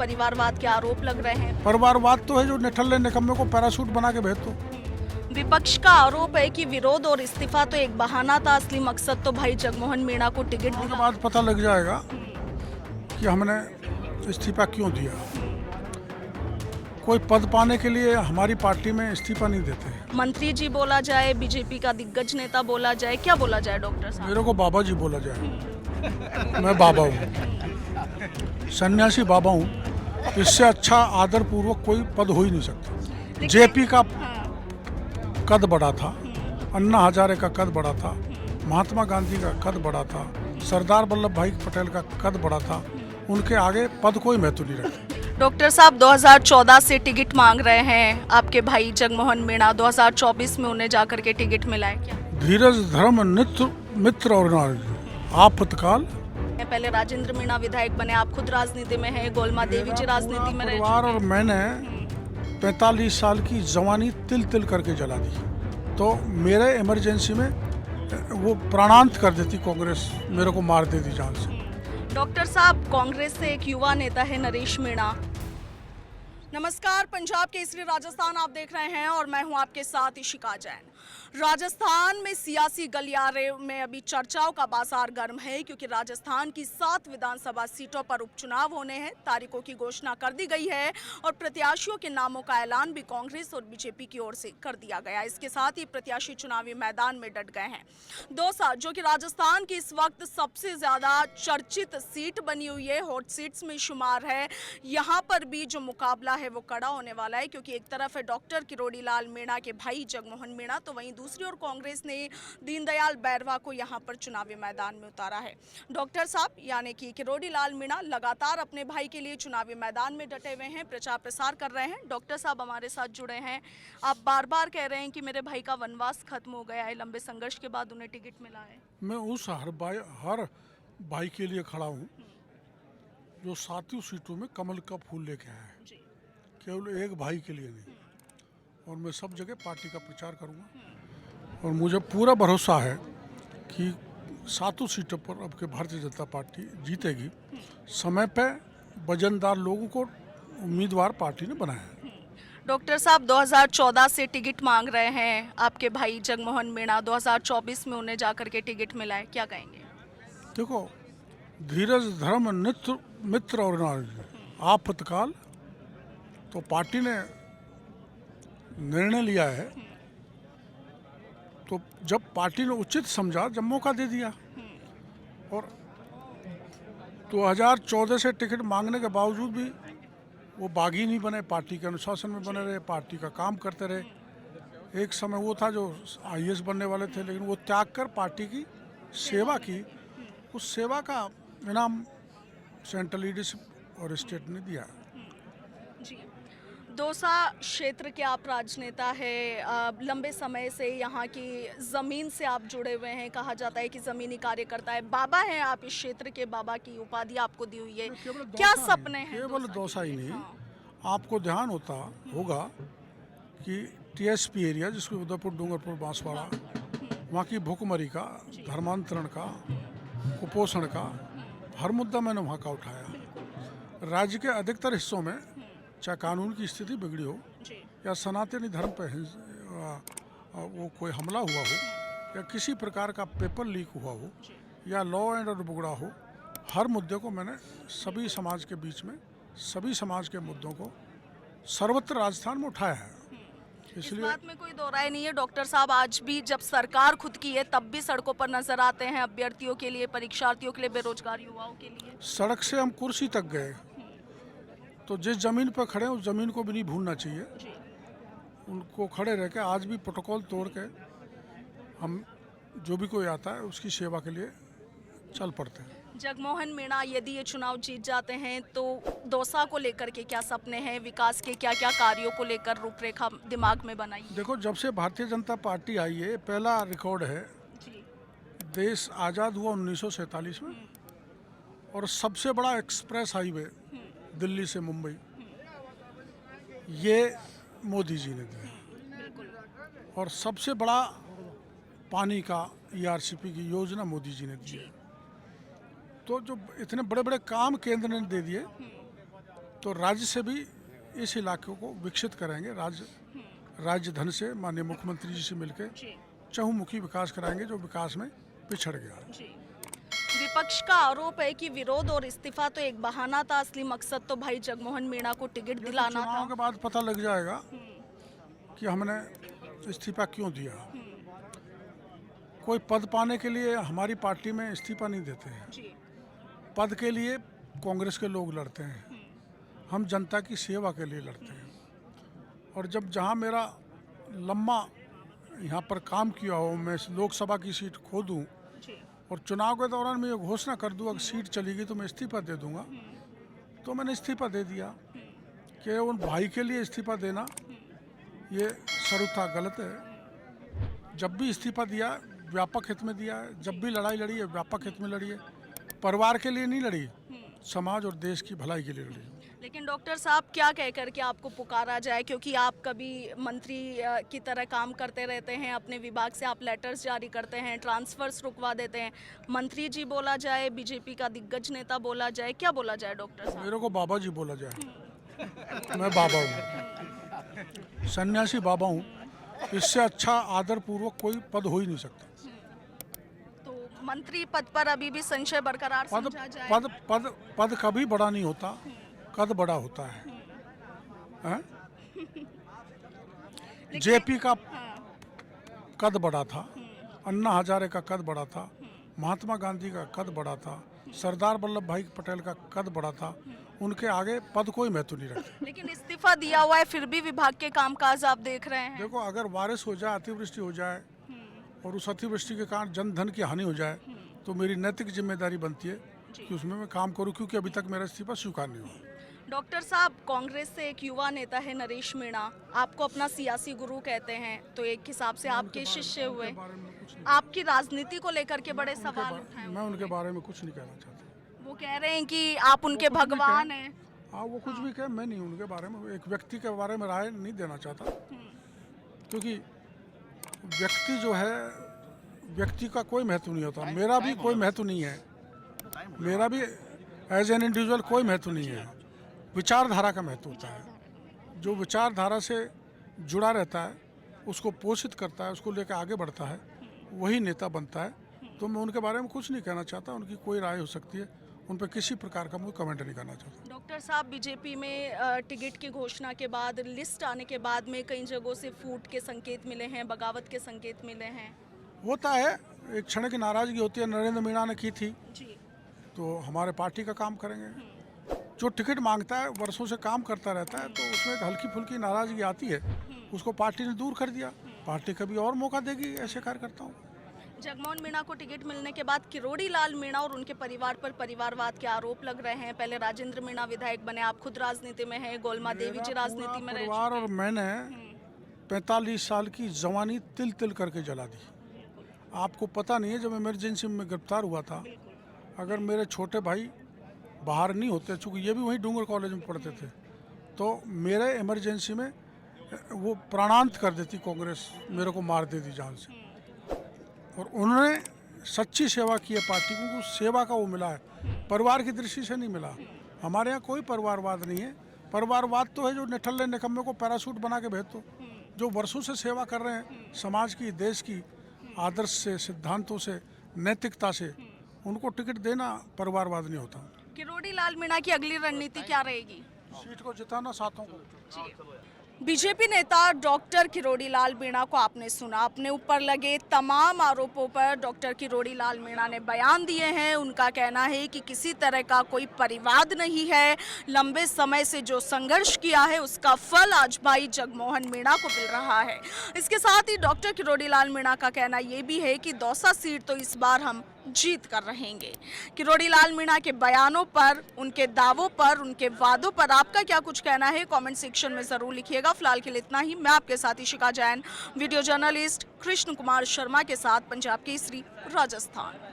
परिवारवाद के आरोप लग रहे हैं। परिवारवाद तो है जो निठल्ले निकम्मे को पैराशूट बना के भेज दो। विपक्ष का आरोप है कि विरोध और इस्तीफा तो एक बहाना था, असली मकसद तो भाई जगमोहन मीणा को टिकट उसके दिला। बाद पता लग जाएगा कि हमने इस्तीफा क्यों दिया। कोई पद पाने के लिए हमारी पार्टी में इस्तीफा नहीं देते हैं। मंत्री जी बोला जाए, बीजेपी का दिग्गज नेता बोला जाए, क्या बोला जाए डॉक्टर साहब? मेरे को बाबा जी बोला जाए। मैं बाबा हूँ, सन्यासी बाबा हूँ। इससे अच्छा आदर पूर्वक कोई पद हो ही नहीं सकता। जेपी का कद बड़ा था, अन्ना हजारे का कद बड़ा था, महात्मा गांधी का कद बड़ा था, सरदार वल्लभ भाई पटेल का कद बड़ा था। उनके आगे पद कोई महत्व नहीं रखता। डॉक्टर साहब 2014 से टिकट मांग रहे हैं आपके भाई जगमोहन मीणा, 2024 में उन्हें जाकर के टिकट मिला है क्या? धीरज धर्म नित्य मित्र और नारी आपातकाल। पहले राजेंद्र मीणा विधायक बने, आप खुद राजनीति में हैं, गोलमा देवी जी राजनीति में रहे। परिवार और मैंने 45 साल की जवानी तिल तिल करके जला दी। तो मेरे इमरजेंसी में वो प्राणांत कर देती कांग्रेस, मेरे को मार देती जान से। डॉक्टर साहब कांग्रेस से एक युवा नेता है नरेश मीणा। नमस्कार, पंजाब केसरी राजस्थान आप देख रहे हैं और मैं हूं आपके साथ इशिका जैन। राजस्थान में सियासी गलियारे में अभी चर्चाओं का बाजार गर्म है, क्योंकि राजस्थान की 7 विधानसभा सीटों पर उपचुनाव होने हैं। तारीखों की घोषणा कर दी गई है और प्रत्याशियों के नामों का ऐलान भी कांग्रेस और बीजेपी की ओर से कर दिया गया। इसके साथ ही प्रत्याशी चुनावी मैदान में डट गए हैं। दौसा, जो कि राजस्थान की इस वक्त सबसे ज्यादा चर्चित सीट बनी हुई है, हॉट सीट्स में शुमार है, यहाँ पर भी जो मुकाबला है वो कड़ा होने वाला है, क्योंकि एक तरफ है डॉक्टर किरोड़ी लाल मीणा के भाई जगमोहन मीणा, तो वहीं दूसरी ओर कांग्रेस ने दीनदयाल बैरवा को यहां पर चुनावी मैदान में उतारा है। डॉक्टर साहब यानी कि किरोड़ी लाल मीणा लगातार अपने भाई के लिए चुनावी मैदान में डटे हुए हैं, प्रचार प्रसार कर रहे हैं। डॉक्टर साहब हमारे साथ जुड़े हैं। आप बार बार कह रहे हैं कि मेरे भाई का वनवास खत्म हो गया है, लंबे संघर्ष के बाद उन्हें टिकट मिला है। मैं उस हर भाई के लिए खड़ा हूँ जो 7 सीटों में कमल का फूल लेके आया है। केवल एक भाई के लिए नहीं। और मैं सब जगह पार्टी का प्रचार करूँगा और मुझे पूरा भरोसा है कि 7 सीटों पर अब के भारतीय जनता पार्टी जीतेगी। समय पे वजनदार लोगों को उम्मीदवार पार्टी ने बनाया है। डॉक्टर साहब 2014 से टिकट मांग रहे हैं आपके भाई जगमोहन मीणा, 2024 में उन्हें जाकर के टिकट मिला है, क्या कहेंगे? देखो, धीरज धर्म नित्य मित्र और नारी आपातकाल। तो पार्टी ने निर्णय लिया है, तो जब पार्टी ने उचित समझा, जब मौका दे दिया। और 2014 से टिकट मांगने के बावजूद भी वो बागी नहीं बने, पार्टी के अनुशासन में बने रहे, पार्टी का काम करते रहे। एक समय वो था जो IAS बनने वाले थे, लेकिन वो त्याग कर पार्टी की सेवा की। उस सेवा का इनाम सेंट्रल लीडरशिप और स्टेट ने दिया। जी, दौसा क्षेत्र के आप राजनेता है, लंबे समय से यहाँ की ज़मीन से आप जुड़े हुए हैं, कहा जाता है कि ज़मीनी कार्यकर्ता है, बाबा हैं आप, इस क्षेत्र के बाबा की उपाधि आपको दी हुई है। क्या सपने हैं? केवल दौसा ही नहीं, आपको ध्यान होगा कि TSP एरिया, जिसको उदयपुर, डूंगरपुर, बांसवाड़ा, वहाँ की भूखमरी का, धर्मांतरण का, कुपोषण का हर मुद्दा मैंने वहाँ का उठाया। राज्य के अधिकतर हिस्सों में चाहे कानून की स्थिति बिगड़ी हो या सनातनी धर्म पर वो कोई हमला हुआ हो या किसी प्रकार का पेपर लीक हुआ हो या लॉ एंड ऑर्डर बिगड़ा हो, हर मुद्दे को मैंने सभी समाज के बीच में, सभी समाज के मुद्दों को सर्वत्र राजस्थान में उठाया है। इस बात में कोई दो राय नहीं है। डॉक्टर साहब आज भी जब सरकार खुद की है तब भी सड़कों पर नजर आते हैं, अभ्यर्थियों के लिए, परीक्षार्थियों के लिए, बेरोजगार युवाओं के लिए। सड़क से हम कुर्सी तक गए, तो जिस जमीन पर खड़े उस जमीन को भी नहीं भूलना चाहिए। उनको खड़े रह के आज भी प्रोटोकॉल तोड़ के हम जो भी कोई आता है उसकी सेवा के लिए चल पड़ते हैं। जगमोहन मीणा यदि ये चुनाव जीत जाते हैं तो दौसा को लेकर के क्या सपने हैं, विकास के क्या क्या कार्यों को लेकर रूपरेखा दिमाग में बनाई? देखो, जब से भारतीय जनता पार्टी आई है, पहला रिकॉर्ड है। देश आज़ाद हुआ 1947 में और सबसे बड़ा एक्सप्रेस हाईवे दिल्ली से मुंबई ये मोदी जी ने दिया और सबसे बड़ा पानी का ERCP की योजना मोदी जी ने दी है। तो जो इतने बड़े बड़े काम केंद्र ने दे दिए, तो राज्य से भी इस इलाके को विकसित करेंगे। राज्य धन से माननीय मुख्यमंत्री जी से मिलकर चहुमुखी विकास कराएंगे जो विकास में पिछड़ गया। विपक्ष का आरोप है कि विरोध और इस्तीफा तो एक बहाना था, असली मकसद तो भाई जगमोहन मीणा को टिकट दिलाना था। चुनाव के बाद पता लग जाएगा कि हमने इस्तीफा क्यों दिया। कोई पद पाने के लिए हमारी पार्टी में इस्तीफा नहीं देते हैं। पद के लिए कांग्रेस के लोग लड़ते हैं, हम जनता की सेवा के लिए लड़ते हैं। और जब जहां मेरा लंबा यहाँ पर काम किया हो, मैं लोकसभा की सीट खो दूँ और चुनाव के दौरान मैं ये घोषणा कर दूँ अगर सीट चली गई तो मैं इस्तीफा दे दूँगा, तो मैंने इस्तीफा दे दिया। कि उन भाई के लिए इस्तीफा देना ये सर्वथा गलत है। जब भी इस्तीफा दिया व्यापक हित में दिया है, जब भी लड़ाई लड़ी है व्यापक हित में लड़ी है, परिवार के लिए नहीं लड़ी, समाज और देश की भलाई के लिए लड़ी। लेकिन डॉक्टर साहब क्या कह कर के आपको पुकारा जाए, क्योंकि आप कभी मंत्री की तरह काम करते रहते हैं, अपने विभाग से आप लेटर्स जारी करते हैं, ट्रांसफर्स रुकवा देते हैं, मंत्री जी बोला जाए, बीजेपी का दिग्गज नेता बोला जाए, क्या बोला जाए डॉक्टर साहब? मेरे को बाबा जी बोला जाए। मैं बाबा हूँ, सन्यासी बाबा हूँ, इससे अच्छा आदर पूर्वक कोई पद हो ही नहीं सकता। तो मंत्री पद पर अभी भी संशय बरकरार समझा जाए? पद कभी बड़ा नहीं होता, कद बड़ा होता है। जेपी का कद बड़ा था, अन्ना हजारे का कद बड़ा था, महात्मा गांधी का कद बड़ा था, सरदार वल्लभ भाई पटेल का कद बड़ा था, उनके आगे पद कोई महत्व नहीं रखता। लेकिन इस्तीफा दिया हुआ है फिर भी विभाग के कामकाज आप देख रहे हैं। देखो, अगर बारिश हो जाए, अतिवृष्टि हो जाए और उस अतिवृष्टि के कारण जन धन की हानि हो जाए तो मेरी नैतिक जिम्मेदारी बनती है कि उसमें मैं काम करूं, क्योंकि अभी तक मेरा इस्तीफा स्वीकार नहीं हुआ। डॉक्टर साहब, कांग्रेस से एक युवा नेता है नरेश मीणा, आपको अपना सियासी गुरु कहते हैं, तो एक हिसाब से आपके शिष्य हुए, आपकी राजनीति को लेकर के बड़े सवाल उठाए। मैं उनके बारे में कुछ नहीं कहना चाहता। वो कह रहे हैं कि आप उनके भगवान हैं। हाँ, वो कुछ भी कहे, मैं नहीं उनके बारे में, एक व्यक्ति के बारे में राय नहीं देना चाहता, क्योंकि व्यक्ति जो है, व्यक्ति का कोई महत्व नहीं होता। मेरा भी कोई महत्व नहीं है, मेरा भी एज एन इंडिविजुअल कोई महत्व नहीं है। विचारधारा का महत्व होता है। जो विचारधारा से जुड़ा रहता है, उसको पोषित करता है, उसको लेकर आगे बढ़ता है, वही नेता बनता है। तो मैं उनके बारे में कुछ नहीं कहना चाहता, उनकी कोई राय हो सकती है, उन पर किसी प्रकार का मैं कमेंट नहीं करना चाहता। डॉक्टर साहब, बीजेपी में टिकट की घोषणा के बाद, लिस्ट आने के बाद में कई जगहों से फूट के संकेत मिले हैं, बगावत के संकेत मिले हैं। होता है, एक क्षण की नाराजगी होती है। नरेंद्र मीणा ने की थी जी, तो हमारे पार्टी का काम करेंगे। जो टिकट मांगता है, वर्षों से काम करता रहता है, तो उसमें एक हल्की फुल्की नाराजगी आती है, उसको पार्टी ने दूर कर दिया। पार्टी कभी और मौका देगी ऐसे कार्यकर्ताओं को। जगमोहन मीणा को टिकट मिलने के बाद किरोड़ी लाल मीणा और उनके परिवार पर परिवारवाद के आरोप लग रहे हैं। पहले राजेंद्र मीणा विधायक बने, आप खुद राजनीति में हैं, गोलमा देवी जी राजनीति में रहे। परिवार और मैंने 45 साल की जवानी तिल तिल करके जला दी। आपको पता नहीं है, जब इमरजेंसी में गिरफ्तार हुआ था, अगर मेरे छोटे भाई बाहर नहीं होते, चूँकि ये भी वहीं डूंगर कॉलेज में पढ़ते थे, तो मेरे इमरजेंसी में वो प्राणांत कर देती कांग्रेस, मेरे को मार देती जान से। और उन्होंने सच्ची सेवा की है पार्टी को, उस सेवा का वो मिला है, परिवार की दृष्टि से नहीं मिला। हमारे यहाँ कोई परिवारवाद नहीं है। परिवारवाद तो है जो निठल्ले निकम्मे को पैराशूट बना के भेज दो। जो वर्षों से सेवा कर रहे हैं समाज की, देश की, आदर्श से, सिद्धांतों से, नैतिकता से, उनको टिकट देना परिवारवाद नहीं होता। किरोड़ी लाल मीणा की अगली रणनीति क्या रहेगी? सीट को जिताना, साथों को। बीजेपी नेता डॉक्टर किरोड़ी लाल मीणा को आपने सुना। अपने ऊपर लगे तमाम आरोपों पर डॉक्टर किरोड़ी लाल मीणा ने बयान दिए हैं। उनका कहना है कि किसी तरह का कोई परिवाद नहीं है। लंबे समय से जो संघर्ष किया है उसका फल आज भाई जगमोहन मीणा को मिल रहा है। इसके साथ ही डॉक्टर किरोड़ी लाल मीणा का कहना ये भी है कि दौसा सीट तो इस बार हम जीत कर रहेंगे। किरोड़ी लाल मीणा के बयानों पर, उनके दावों पर, उनके वादों पर आपका क्या कुछ कहना है, कमेंट सेक्शन में जरूर लिखिएगा। फिलहाल के लिए इतना ही। मैं आपके साथ इशिका जैन, वीडियो जर्नलिस्ट कृष्ण कुमार शर्मा के साथ, पंजाब केसरी, राजस्थान।